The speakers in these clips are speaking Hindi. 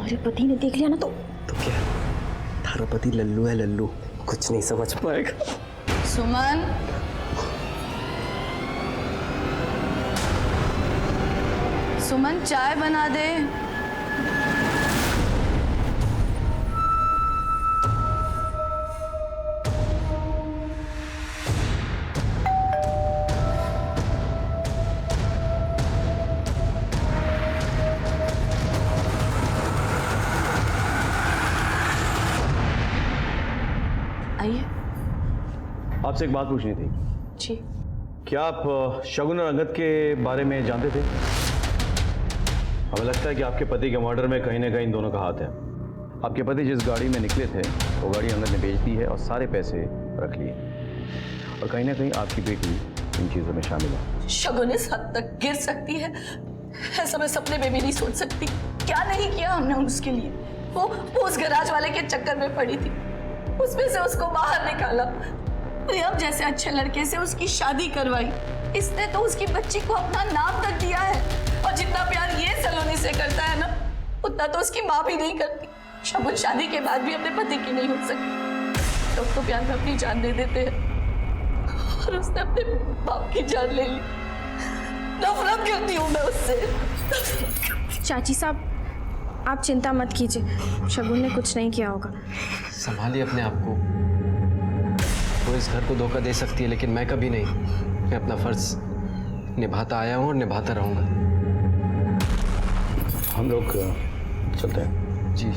तुम्हारे पति ने देख लिया ना तो क्या थारा पति लल्लू है, लल्लू कुछ नहीं समझ पाएगा। सुमन, सुमन चाय बना दे। आइए। आपसे एक बात पूछनी थी। जी। क्या आप शगुन और अंगद के बारे में जानते थे? हमें लगता है कि आपके पति के मर्डर में कहीं ना कहीं दोनों का हाथ है। आपके पति जिस गाड़ी में निकले थे वो गाड़ी अंगद ने बेच दी है और सारे पैसे रख लिए, और कहीं ना कहीं आपकी बेटी इन चीजों में शामिल है। शगुन इस हद तक गिर सकती है ऐसा मैं सपने में भी नहीं सोच सकती। क्या नहीं किया हमने उसके लिए। वो उस गैराज वाले के चक्कर में पड़ी थी, उसमें से उसको बाहर निकाला, प्रियम जैसे अच्छे लड़के से उसकी शादी करवाई। इसने तो उसकी बच्ची को अपना नाम तक दिया है, और जितना प्यार ये सलोनी से करता है ना, उतना तो उसकी माँ भी नहीं करती। शगुन शादी के बाद भी अपने पति की नहीं हो सकी। लोग तो प्यार में अपनी जान दे देते हैं, और उसने अपने बाप की जान ले ली। नफरत करती हूँ मैं उससे। चाची साहब आप चिंता मत कीजिए, शगुन ने कुछ नहीं किया होगा। संभालिए अपने आप को। वो इस घर को धोखा दे सकती है लेकिन मैं कभी नहीं। मैं अपना फर्ज निभाता आया हूँ और निभाता रहूंगा। हम लोग चलते हैं। जी।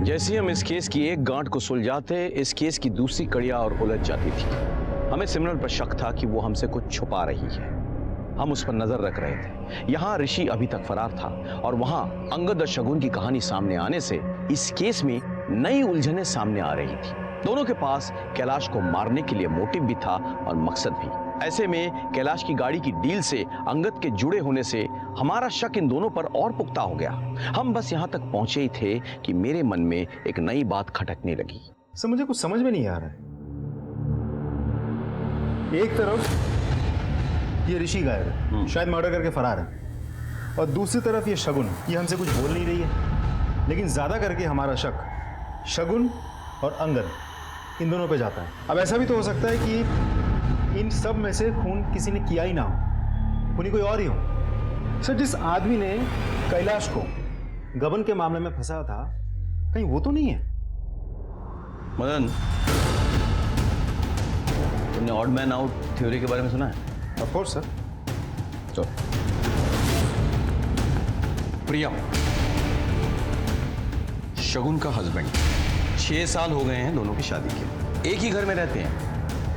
जैसे ही हम इस केस की एक गांठ को सुलझाते, इस केस की दूसरी कड़ियां और उलझ जाती थी। हमें सिमरन पर शक था कि वो हमसे कुछ छुपा रही है। हम उस पर नजर रख रहे थे। यहाँ ऋषि अभी तक फरार था, और वहां अंगद और शगुन की कहानी सामने आने से इस केस में नई उलझनें सामने आ रही थी। दोनों के पास कैलाश को मारने के लिए मोटिव भी था और मकसद भी। ऐसे में कैलाश की गाड़ी की डील से अंगद के जुड़े होने से हमारा शक इन दोनों पर और पुख्ता हो गया। हम बस यहाँ तक पहुंचे ही थे कि मेरे मन में एक नई बात खटकने लगी। सर मुझे कुछ समझ में नहीं आ रहा है। एक तरफ ये ऋषि गायब है, शायद मर्डर करके फरार है, और दूसरी तरफ ये शगुन, ये हमसे कुछ बोल नहीं रही है। लेकिन ज्यादा करके हमारा शक शगुन और अंगद इन दोनों पे जाता है। अब ऐसा भी तो हो सकता है कि इन सब में से खून किसी ने किया ही ना हो, खूनी कोई और ही हो। सर जिस आदमी ने कैलाश को गबन के मामले में फंसा था, कहीं वो तो नहीं है? मदन, तुमने ऑड मैन आउट थ्योरी के बारे में सुना है? Of course sir. चलो। प्रियम शगुन का हस्बैंड, 6 साल हो गए हैं दोनों की शादी के। एक ही घर में रहते हैं,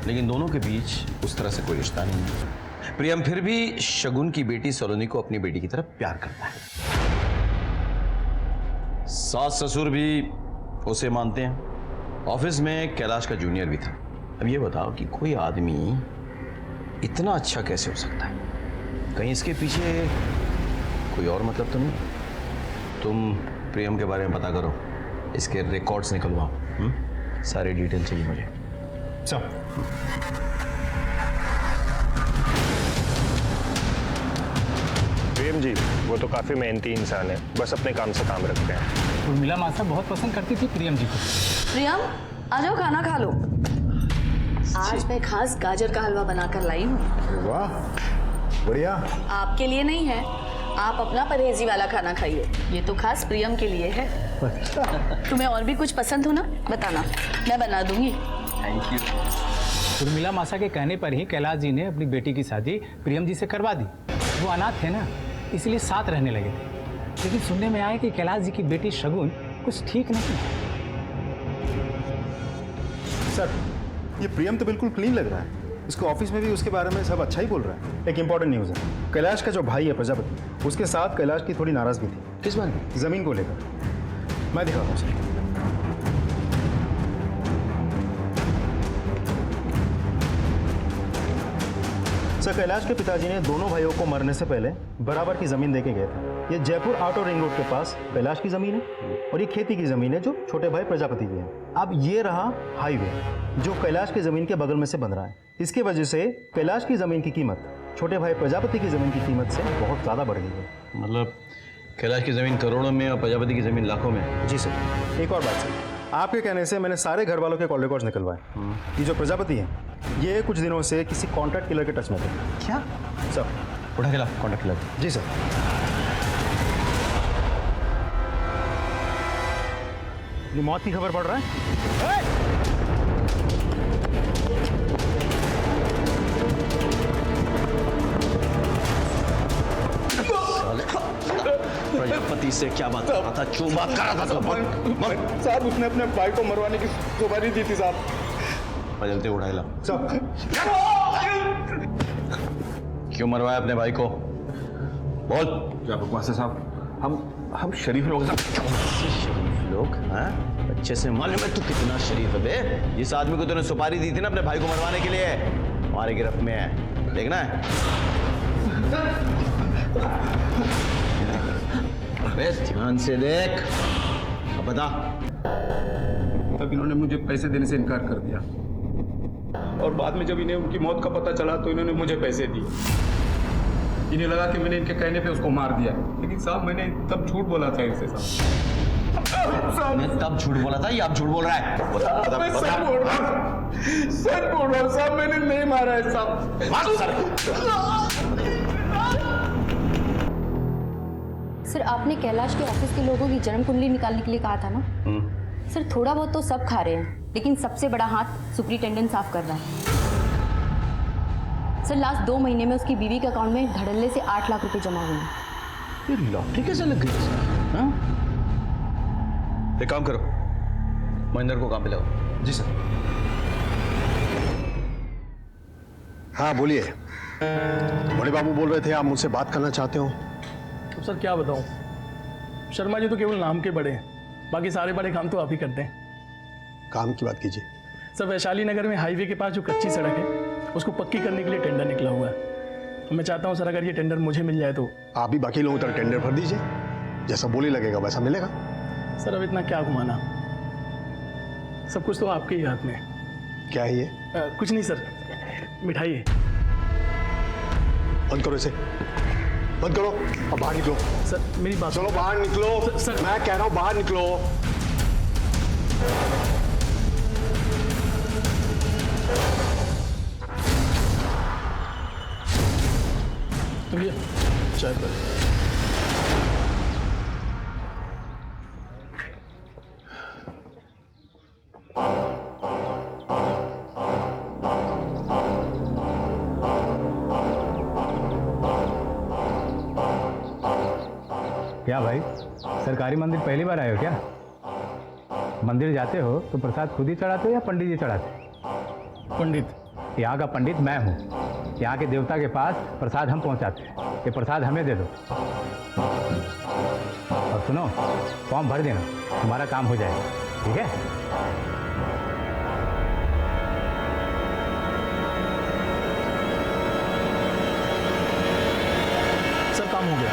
लेकिन दोनों के बीच उस तरह से कोई रिश्ता नहीं है। प्रियम फिर भी शगुन की बेटी सलोनी को अपनी बेटी की तरफ प्यार करता है। सास ससुर भी उसे मानते हैं। ऑफिस में कैलाश का जूनियर भी था। अब ये बताओ कि कोई आदमी इतना अच्छा कैसे हो सकता है? कहीं इसके पीछे कोई और मतलब तो नहीं? तुम प्रियम के बारे में पता करो, इसके रिकॉर्ड्स निकलवाओ। सारी डिटेल चाहिए मुझे। चल। प्रेम जी वो तो काफी मेहनती इंसान है, बस अपने काम से काम रखते हैं। उर्मिला मासा बहुत पसंद करती थी प्रियम जी को। प्रियम आ जाओ, खाना खा लो। आज मैं खास गाजर का हलवा बनाकर लाई हूँ। वाह बढ़िया। आपके लिए नहीं है, आप अपना परहेजी वाला खाना खाइए। ये तो खास प्रियम के लिए है। तुम्हें और भी कुछ पसंद हो ना, बताना, मैं बना दूंगी। Thank you. उर्मिला मासा के कहने पर ही कैलाश जी ने अपनी बेटी की शादी प्रियम जी से करवा दी। वो अनाथ थे ना, इसलिए साथ रहने लगे थे। लेकिन सुनने में आया कि कैलाश जी की बेटी शगुन कुछ ठीक नहीं है। सर ये प्रियम तो बिल्कुल क्लीन लग रहा है। इसको ऑफिस में भी उसके बारे में सब अच्छा ही बोल रहा है। एक इंपॉर्टेंट न्यूज़ है, कैलाश का जो भाई है प्रजापति, उसके साथ कैलाश की थोड़ी नाराजगी थी। किस बात में? जमीन को लेकर। मैं दिखाता हूँ सर। सर कैलाश के पिताजी ने दोनों भाइयों को मरने से पहले बराबर की जमीन देके गए थे। ये जयपुर आउटर रिंग रोड के पास कैलाश की जमीन है, और ये खेती की जमीन है जो छोटे भाई प्रजापति की है। अब ये रहा हाईवे जो कैलाश की जमीन के बगल में से बन रहा है। इसके वजह से कैलाश की जमीन की कीमत छोटे भाई प्रजापति की ज़मीन की कीमत से बहुत ज़्यादा बढ़ गई है। मतलब कैलाश की ज़मीन करोड़ों में और प्रजापति की ज़मीन लाखों में। जी सर। एक और बात सर, आपके कहने से मैंने सारे घर वालों के कॉल रिकॉर्ड्स निकलवाए। ये जो प्रजापति है ये कुछ दिनों से किसी कॉन्ट्रैक्ट किलर के टच में थे। क्या सर। उठा के ला कॉन्टैक्ट किया। जी सर। ये मौत की खबर पड़ रहा है। प्रजापति से क्या बात कर रहा था? क्यों बात कर रहा था? साहब उसने अपने भाई को मरवाने की सुपारी दी थी साहब। जल्दी उठा ला। सर। क्यों मरवाया अपने भाई को? बोल। क्या बकवास है साहब? हम शरीफ लोग हैं साहब। शरीफ लोग? हैं? अच्छे से मालूम है तू कितना शरीफ है बे। जिस आदमी को तूने सुपारी दी थी ना अपने भाई को मरवाने के लिए, हमारे गिरफ्त में है। देखना है? अबे ध्यान से देख। अब बता। तब इन्होंने मुझे पैसे देने से इनकार कर दिया और बाद में जब इन्हें उनकी मौत का पता चला तो इन्होंने मुझे पैसे दिए। इन्हें लगा कि मैंने इनके कहने पे उसको मार दिया, लेकिन साहब मैंने तब झूठ बोला था इनसे साहब। मैं तब झूठ बोला था या अब झूठ बोल रहा है? बता, बता, मैं बता। सच बोल रहा हूँ, सच बोल रहा हूँ साहब, मैंने नहीं मारा है साहब। सर आपने कैलाश के ऑफिस के लोगों की जन्म कुंडली निकालने के लिए कहा था ना? सर थोड़ा बहुत तो सब खा रहे हैं, लेकिन सबसे बड़ा हाथ सुपरिटेंडेंट साफ कर रहा है। सर लास्ट 2 महीने में उसकी बीवी के अकाउंट में धड़ल्ले से 8 लाख रुपए जमा हुए हैं। ये लॉटरी कैसे लग गई? हाँ? एक काम करो, महेंद्र को काम पे लगाओ। जी सर। हाँ बोलिए। बड़े बाबू बोल रहे थे आप मुझसे बात करना चाहते हो। तो सर क्या बताऊं, शर्मा जी तो केवल नाम के बड़े हैं, बाकी सारे बड़े काम तो आप ही करते हैं। काम की बात कीजिए। सर वैशाली नगर में हाईवे के पास जो कच्ची सड़क है उसको पक्की करने के लिए टेंडर निकला हुआ है। मैं चाहता हूं सर अगर ये टेंडर मुझे मिल जाए तो। आप भी बाकी लोगों तरह टेंडर भर दीजिए, जैसा बोली लगेगा वैसा मिलेगा। सर अब इतना क्या घुमाना, सब कुछ तो आपके ही हाथ में। क्या है ये? कुछ नहीं सर, मिठाई है। बंद करो इसे, बंद करो और बाहर निकलो। सर मेरी बात चलो बाहर निकलो। सर मैं कह रहा हूं बाहर निकलो। भैया चाय पर। क्या भाई, सरकारी मंदिर पहली बार आए हो क्या? मंदिर जाते हो तो प्रसाद खुद ही चढ़ाते हो या पंडित जी चढ़ाते? पंडित। यहाँ का पंडित मैं हूँ। यहाँ के देवता के पास प्रसाद हम पहुँचाते हैं। ये प्रसाद हमें दे दो। और सुनो, फॉर्म भर देना, तुम्हारा काम हो जाएगा। ठीक है? सर काम हो गया।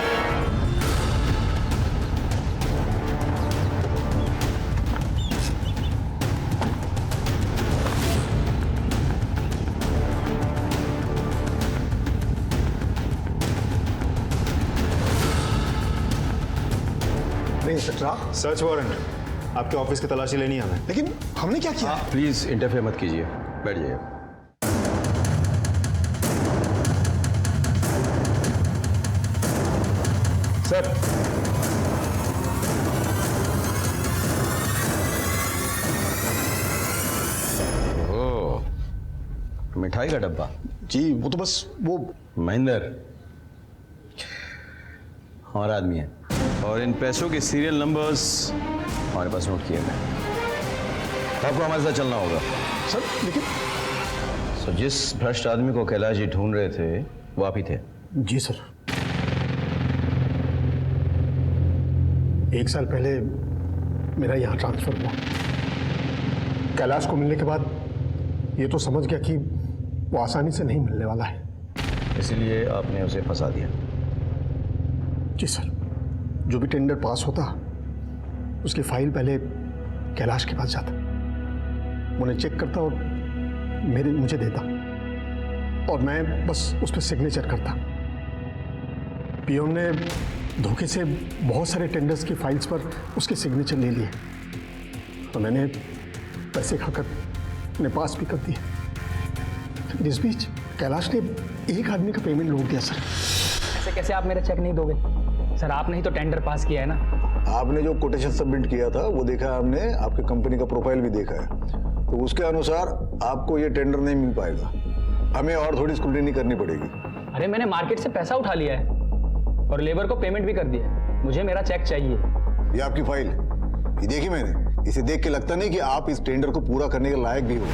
सर्च वारंट आपके ऑफिस की तलाशी लेनी है हमें। लेकिन हमने क्या किया? प्लीज इंटरफेयर मत कीजिए, बैठ जाइए। सर। ओह, मिठाई का डब्बा। जी वो तो बस वो महेंद्र हमारा आदमी है और इन पैसों के सीरियल नंबर्स हमारे पास नोट किए गए। आपको हमारे साथ चलना होगा। सर लेकिन सो जिस भ्रष्ट आदमी को कैलाश जी ढूंढ रहे थे वो आप ही थे। जी सर। 1 साल पहले मेरा यहाँ ट्रांसफर हुआ। कैलाश को मिलने के बाद ये तो समझ गया कि वो आसानी से नहीं मिलने वाला है, इसलिए आपने उसे फंसा दिया। जी सर। जो भी टेंडर पास होता उसकी फाइल पहले कैलाश के पास जाता, उन्हें चेक करता और मुझे देता। और मैं बस उस पर सिग्नेचर करता। पीएम ने धोखे से बहुत सारे टेंडर्स की फाइल्स पर उसके सिग्नेचर ले लिए, तो मैंने पैसे खाकर अपने पास भी कर दिए। इस बीच कैलाश ने एक आदमी का पेमेंट लूट दिया। सर ऐसे कैसे आप मेरा चेक नहीं दोगे सर? आपने ही तो टेंडर पास किया है ना। आपने जो कोटेशन सबमिट किया था वो देखा है हमने, आपके कंपनी का प्रोफाइल भी देखा है, तो उसके अनुसार आपको ये टेंडर नहीं मिल पाएगा। हमें और थोड़ी स्क्रूटिनी करनी पड़ेगी। अरे मैंने मार्केट से पैसा उठा लिया है और लेबर को पेमेंट भी कर दिया है। मुझे मेरा चेक चाहिए। ये आपकी फाइल है, ये देखी मैंने। इसे देख के लगता नहीं कि आप इस टेंडर को पूरा करने के लायक भी हो।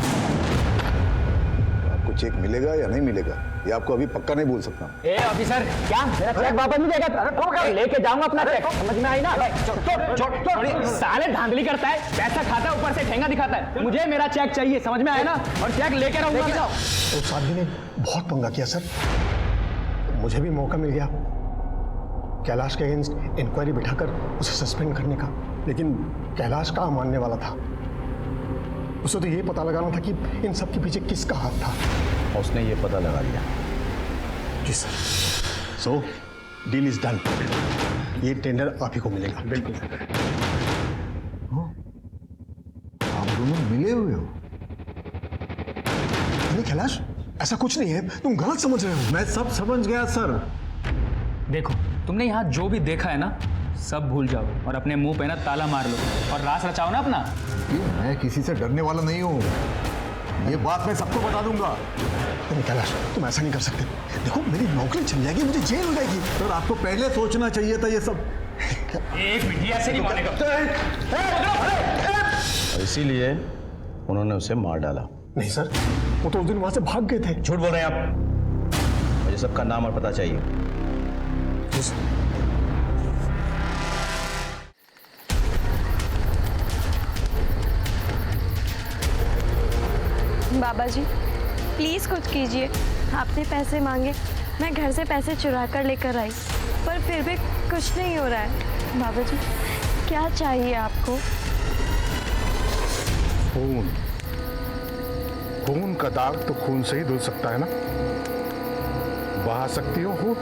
आपको चेक मिलेगा या नहीं मिलेगा ये आपको अभी पक्का नहीं बोल सकता। ए ऑफिसर, क्या मेरा चेक वापस नहीं देगा? लेके जाऊंगा अपना चेक, समझ में आई ना? साले धांधली करता है, पैसा खाता है, ऊपर से ठेंगा दिखाता है। मुझे मेरा चेक चाहिए, समझ में आया ना? और चेक लेके रहूंगा। उस आदमी ने बहुत पंगा किया सर। मुझे भी मौका मिल गया कैलाश के अगेंस्ट इंक्वायरी बिठाकर उसे सस्पेंड करने का, लेकिन कैलाश कहाँ मानने वाला था। उसे तो ये पता लगाना था कि इन सब के पीछे किसका हाथ था। उसने ये पता लगा लिया। जी sir. So deal is done. ये टेंडर आप ही को मिलेगा। बिल्कुल। आप दोनों मिले हुए हो? नहीं कैलाश, ऐसा कुछ नहीं है, तुम गलत समझ रहे हो। मैं सब समझ गया सर। देखो, तुमने यहाँ जो भी देखा है ना, सब भूल जाओ और अपने मुंह पे ना ताला मार लो और रास रचाओ ना अपना। मैं किसी से डरने वाला नहीं हूँ, ये बात मैं सबको बता दूंगा। नहीं कैलाश, तुम ऐसा नहीं कर सकते। देखो मेरी नौकरी चली जाएगी, मुझे जेल हो जाएगी। सर आपको पहले सोचना चाहिए था ये सब। एक मिनट, ऐसे नहीं मानेगा। इसीलिए उन्होंने उसे मार डाला। नहीं सर, वो तो उस दिन वहां से भाग गए थे। झूठ बोल रहे हैं आप। मुझे सबका नाम और पता चाहिए। बाबा जी प्लीज़ कुछ कीजिए। आपने पैसे मांगे, मैं घर से पैसे चुरा कर लेकर आई, पर फिर भी कुछ नहीं हो रहा है। बाबा जी क्या चाहिए आपको? खून। खून का दाग तो खून से ही धुल सकता है ना। बहा सकती हो खून?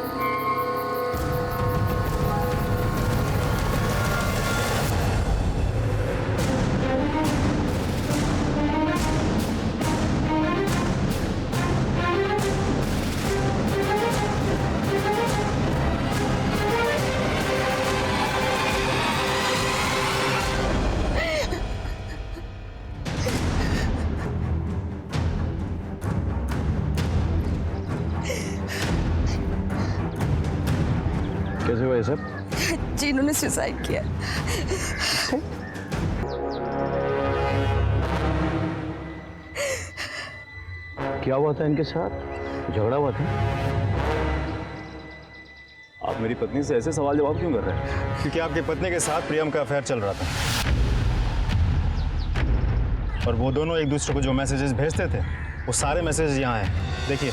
कैसे हुआ ये सब? जी इन्होंने सुसाइड किया। क्या हुआ था इनके साथ? झगड़ा हुआ था? आप मेरी पत्नी से ऐसे सवाल जवाब क्यों कर रहे हैं? क्योंकि आपकी पत्नी के साथ प्रियम का अफेयर चल रहा था और वो दोनों एक दूसरे को जो मैसेजेस भेजते थे वो सारे मैसेजेस यहाँ हैं, देखिए।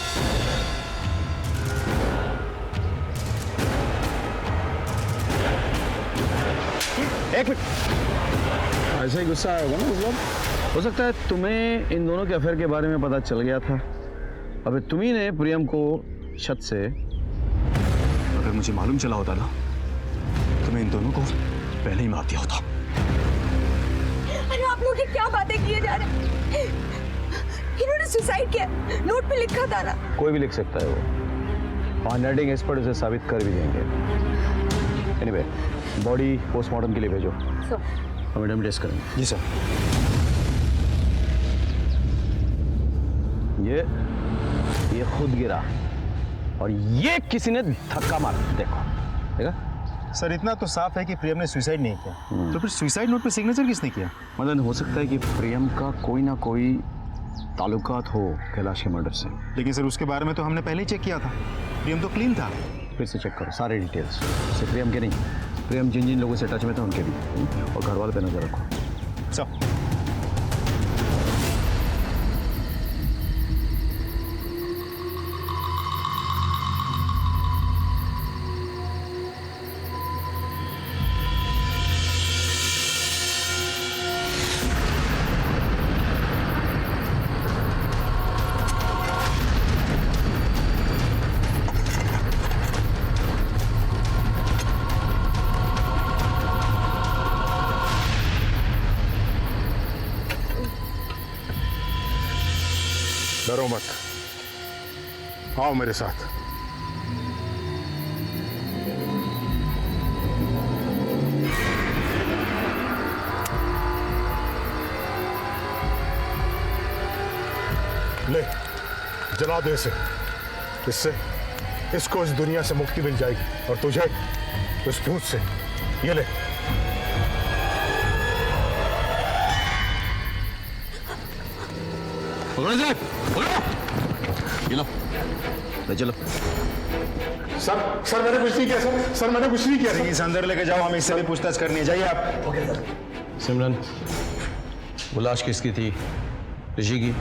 एक मिनट, ऐसा ही गुस्सा आया होगा ना मतलब। हो सकता है तुम्हें इन दोनों के अफेयर के बारे में पता चल गया था। अबे तुम्ही ने प्रियम को छत से, अगर मुझे मालूम चला होता ना तो मैं इन दोनों को पहले ही मार दिया होता। अरे आप लोग ये क्या बातें किए जा रहे हैं? इन्होंने सुसाइड किया, नोट पे लिखा था ना। कोई भी लिख सकता है वो। हैंडराइटिंग एक्सपर्ट उसे साबित कर भी देंगे। एनीवे, बॉडी पोस्टमार्टम के लिए भेजो। हम मैडम टेस्ट करेंगे। जी सर। ये खुद गिरा और ये किसी ने धक्का मारा। देखो, देखा? सर इतना तो साफ है कि प्रियम ने सुसाइड नहीं किया, तो फिर सुसाइड नोट पे सिग्नेचर किसने किया? मतलब हो सकता है कि प्रियम का कोई ना कोई ताल्लुकात हो कैलाश के मर्डर से। लेकिन सर उसके बारे में तो हमने पहले ही चेक किया था, प्रियम तो क्लीन था। फिर से चेक करो सारे डिटेल्स, सिर्फ प्रियम के नहीं, प्रियम जिन जिन लोगों से टच में था उनके भी, और घर वाले पे नजर रखो। सब डरो मत, आओ मेरे साथ। ले, जला दे इसे। इससे इसको इस दुनिया से मुक्ति मिल जाएगी और तुझे इस भूत से। ये ले। पकड़ो इसे, पकड़ो। ये लो, ले चलो। सर मैंने कुछ नहीं किया सर मैंने कुछ नहीं किया। इस अंदर लेके जाओ, हमें इससे भी पूछताछ करनी है। जाइए आप। Okay sir. सिमरन, वो लाश किसकी थी? ऋषि की?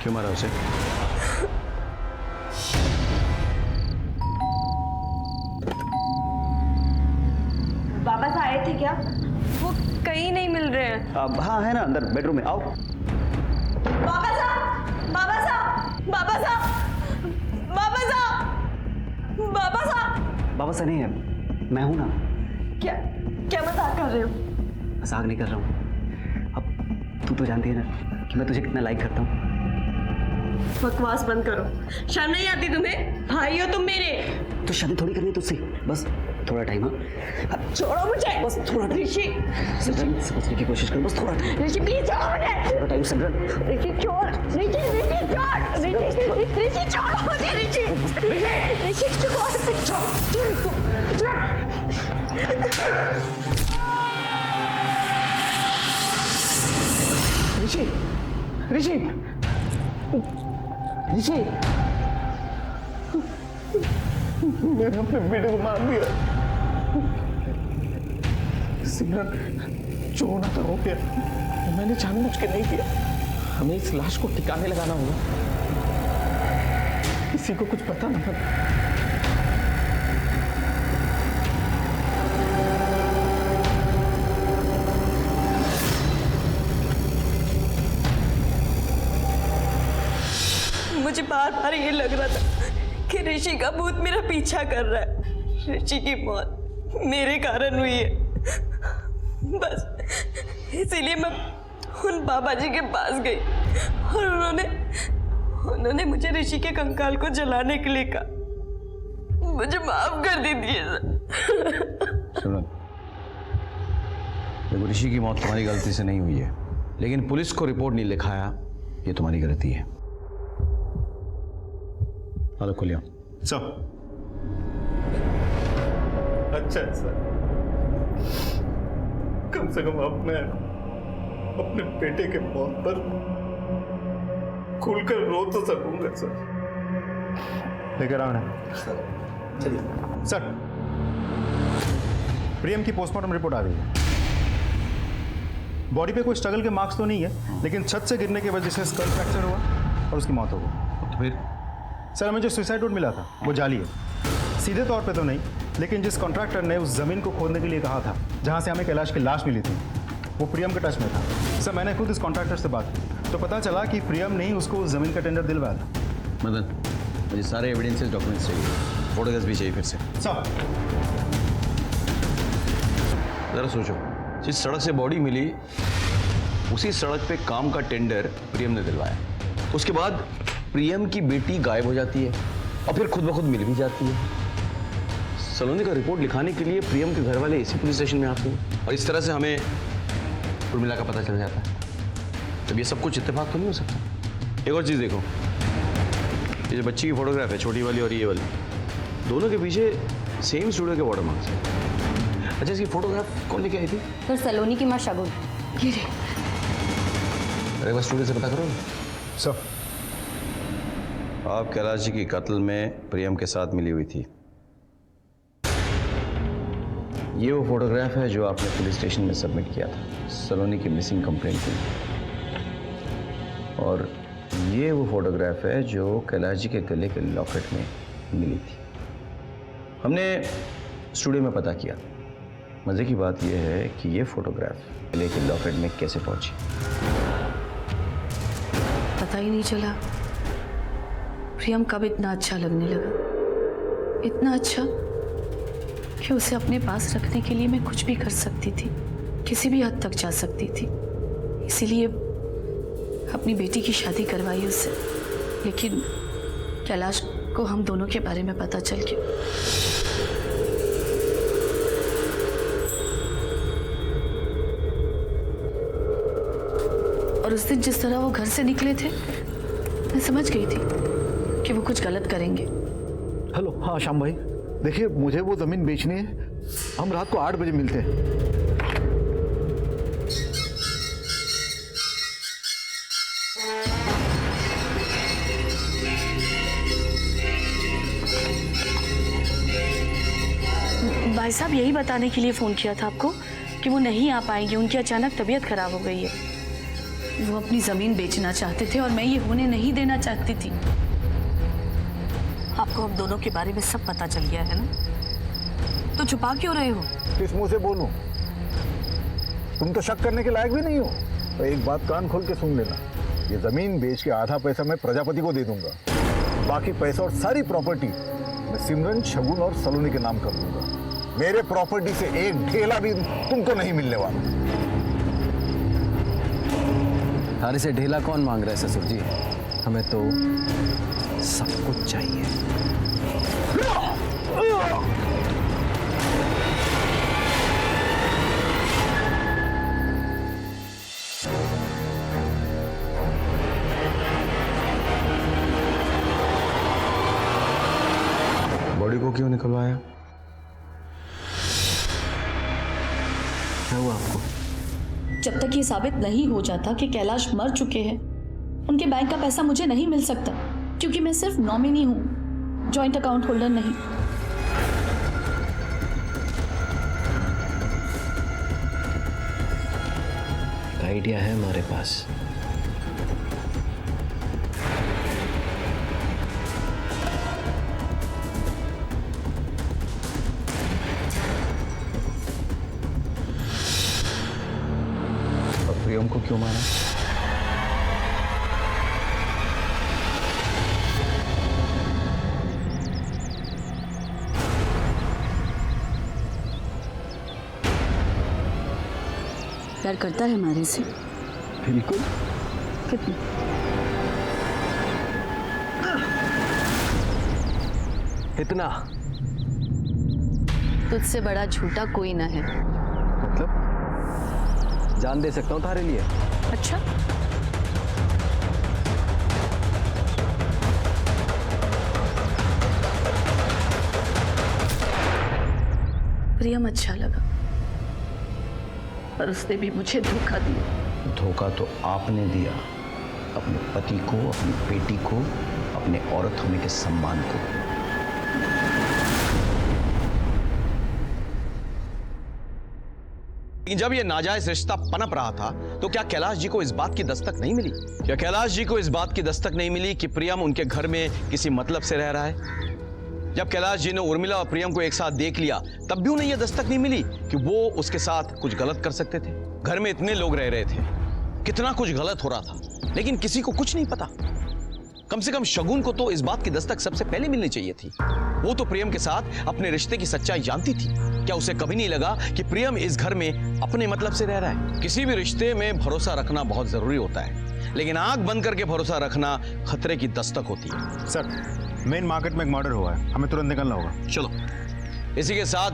क्यों मारा उसे? वापस आए थे क्या? वो कहीं नहीं मिल रहे हैं। हाँ है ना, अंदर बेडरूम में। आओ। बाबा साहब, बाबा साहब, बाबा साहब, बाबा साहब, बाबा साहब। बाबा से नहीं है, मैं हूं ना। क्या क्या मजाक कर रहे हो? मजाक नहीं कर रहा हूँ। अब तू तो जानती है ना कि मैं तुझे कितना लाइक करता हूँ। बकवास बंद करो, शर्म नहीं आती तुम्हें? भाई हो तुम मेरे। तो शादी थोड़ी करनी है तुझसे, बस थोड़ा टाइम। हाँ छोड़ो मुझे, बस थोड़ा टाइम। ऋषि, सिमरन समझने की कोशिश कर, बस थोड़ा टाइम। ऋषि प्लीज छोड़ो मुझे। थोड़ा टाइम सिमरन। ऋषि छोड़, ऋषि छोड़, ऋषि छोड़ो मुझे। ऋषि ऋषि मैंने अपने बेटे को मार दिया। सिमरन, जो होना था हो गया। मैंने जानबूझ के नहीं किया। हमें इस लाश को ठिकाने लगाना होगा, किसी को कुछ पता ना पड़ा। मुझे बार बार ये लग रहा था कि ऋषि का भूत मेरा पीछा कर रहा है। ऋषि की मौत मेरे कारण हुई है, बस इसीलिए मैं उन बाबा जी के पास गई और उन्होंने मुझे ऋषि के कंकाल को जलाने के लिए कहा। मुझे माफ कर दीजिए सर। सुनो, देखो, ऋषि की मौत तुम्हारी गलती से नहीं हुई है, लेकिन पुलिस को रिपोर्ट नहीं लिखाया, ये तुम्हारी गलती है। हेलो खुलिया सर। अच्छा सर, कम से कम अब मैं अपने बेटे के मौत पर खुलकर रो तो सकूंगा सर। लेकर आओ ना। चलिए सर। प्रियम की पोस्टमार्टम रिपोर्ट आ गई है। बॉडी पे कोई स्ट्रगल के मार्क्स तो नहीं है, लेकिन छत से गिरने की वजह से स्कल फ्रैक्चर हुआ और उसकी मौत हो गई। तो फिर सर, हमें जो सुसाइड नोट मिला था वो जाली है। सीधे तौर पे तो नहीं, लेकिन जिस कॉन्ट्रैक्टर ने उस जमीन को खोदने के लिए कहा था जहां से हमें कैलाश की लाश मिली थी, वो प्रियम के टच में था। सर, मैंने खुद इस कॉन्ट्रैक्टर से बात की तो पता चला कि प्रियम ने ही उसको उस जमीन का टेंडर दिलवाया था। मदन, मुझे सारे एविडेंसेस, डॉक्यूमेंट्स चाहिए, फोटोग्राफ्स भी चाहिए फिर से। सर, जरा सोचो, जिस सड़क से बॉडी मिली उसी सड़क पे काम का टेंडर प्रियम ने दिलवाया। उसके बाद प्रियम की बेटी गायब हो जाती है और फिर खुद ब खुद मिल भी जाती है। सलोनी का रिपोर्ट लिखाने के लिए प्रियम के घर वाले इसी पुलिस स्टेशन में आते हैं और इस तरह से हमें उर्मिला का पता चल जाता है। जब ये सब कुछ इत्तेफाक तो नहीं हो सकता। एक और चीज़ देखो, ये जो बच्ची की फोटोग्राफ है, छोटी वाली और ये वाली, दोनों के पीछे सेम स्टूडियो के वाटर मार्क्स हैं। अच्छा, इसकी फोटोग्राफ कौन लेके आई थी? सर, सलोनी की माँ शगुन। ये रे। अरे बस स्टूडियो से पता करो। सर, आप कैलाश जी की कत्ल में प्रियम के साथ मिली हुई थी। ये वो फोटोग्राफ है जो आपने पुलिस स्टेशन में सबमिट किया था सलोनी की मिसिंग कंप्लेंट के लिए, और ये वो फोटोग्राफ है जो कैलाश जी के गले के लॉकेट में मिली थी। हमने स्टूडियो में पता किया। मजे की बात यह है कि ये फोटोग्राफ गले के लॉकेट में कैसे पहुंची, पता ही नहीं चला। प्रियम कब इतना अच्छा लगने लगा, इतना अच्छा कि उसे अपने पास रखने के लिए मैं कुछ भी कर सकती थी। किसी भी हद तक जा सकती थी, इसीलिए अपनी बेटी की शादी करवाई उससे। लेकिन कैलाश को हम दोनों के बारे में पता चल गया। और उस दिन जिस तरह वो घर से निकले थे, मैं समझ गई थी कि वो कुछ गलत करेंगे। हेलो, हाँ श्याम भाई, देखिए मुझे वो जमीन बेचनी है। हम रात को 8 बजे मिलते हैं। भाई साहब, यही बताने के लिए फोन किया था आपको कि वो नहीं आ पाएंगे, उनकी अचानक तबीयत खराब हो गई है। वो अपनी जमीन बेचना चाहते थे और मैं ये होने नहीं देना चाहती थी। आपको हम दोनों के बारे में सब पता चल गया है ना, तो छुपा क्यों रहे हो? किस मुंह से बोलूं? तुम तो शक करने के लायक भी नहीं हो। तो एक बात कान खोल के सुन लेना, ये जमीन बेच के आधा पैसा मैं प्रजापति को दे दूंगा, बाकी पैसा और सारी प्रॉपर्टी मैं सिमरन, शगुन और सलोनी के नाम कर दूंगा। मेरे प्रॉपर्टी से एक ढेला भी तुमको नहीं मिलने वाला। थारे से ढेला कौन मांग रहा है ससुर जी? हमें तो सब कुछ चाहिए। बॉडी को क्यों निकलवाया? क्या हुआ आपको? जब तक ये साबित नहीं हो जाता कि कैलाश मर चुके हैं, उनके बैंक का पैसा मुझे नहीं मिल सकता, क्योंकि मैं सिर्फ नॉमिनी हूं, जॉइंट अकाउंट होल्डर नहीं। एक आइडिया है हमारे पास। प्रियम को क्यों मारा? प्यार करता है हमारे से? बिल्कुल। कितना? इतना। तुझसे बड़ा झूठा कोई ना है। मतलब जान दे सकता हूँ तारे लिए। अच्छा, प्रियम अच्छा लगा, पर उसने भी मुझे धोखा दिया। धोखा तो आपने दिया, अपने पति को, अपनी बेटी को, अपने औरत होने के सम्मान को। जब ये नाजायज रिश्ता पनप रहा था तो क्या कैलाश जी को इस बात की दस्तक नहीं मिली? क्या कैलाश जी को इस बात की दस्तक नहीं मिली कि प्रियम उनके घर में किसी मतलब से रह रहा है? जब कैलाश जी ने उर्मिला और प्रियम को एक साथ देख लिया, तब भी उन्हें यह दस्तक नहीं मिली कि वो उसके साथ कुछ गलत कर सकते थे? घर में इतने लोग रह रहे थे, कितना कुछ गलत हो रहा था, लेकिन किसी को कुछ नहीं पता। कम से कम शगुन को तो इस बात की दस्तक सबसे पहले मिलनी चाहिए थी। वो तो प्रियम के साथ अपने रिश्ते की सच्चाई जानती थी। क्या उसे कभी नहीं लगा कि प्रियम इस घर में अपने मतलब से रह रहा है? किसी भी रिश्ते में भरोसा रखना बहुत जरूरी होता है, लेकिन आंख बंद करके भरोसा रखना खतरे की दस्तक होती है। सर, मेन मार्केट में एक मर्डर हुआ है, हमें तुरंत निकलना होगा। चलो, इसी के साथ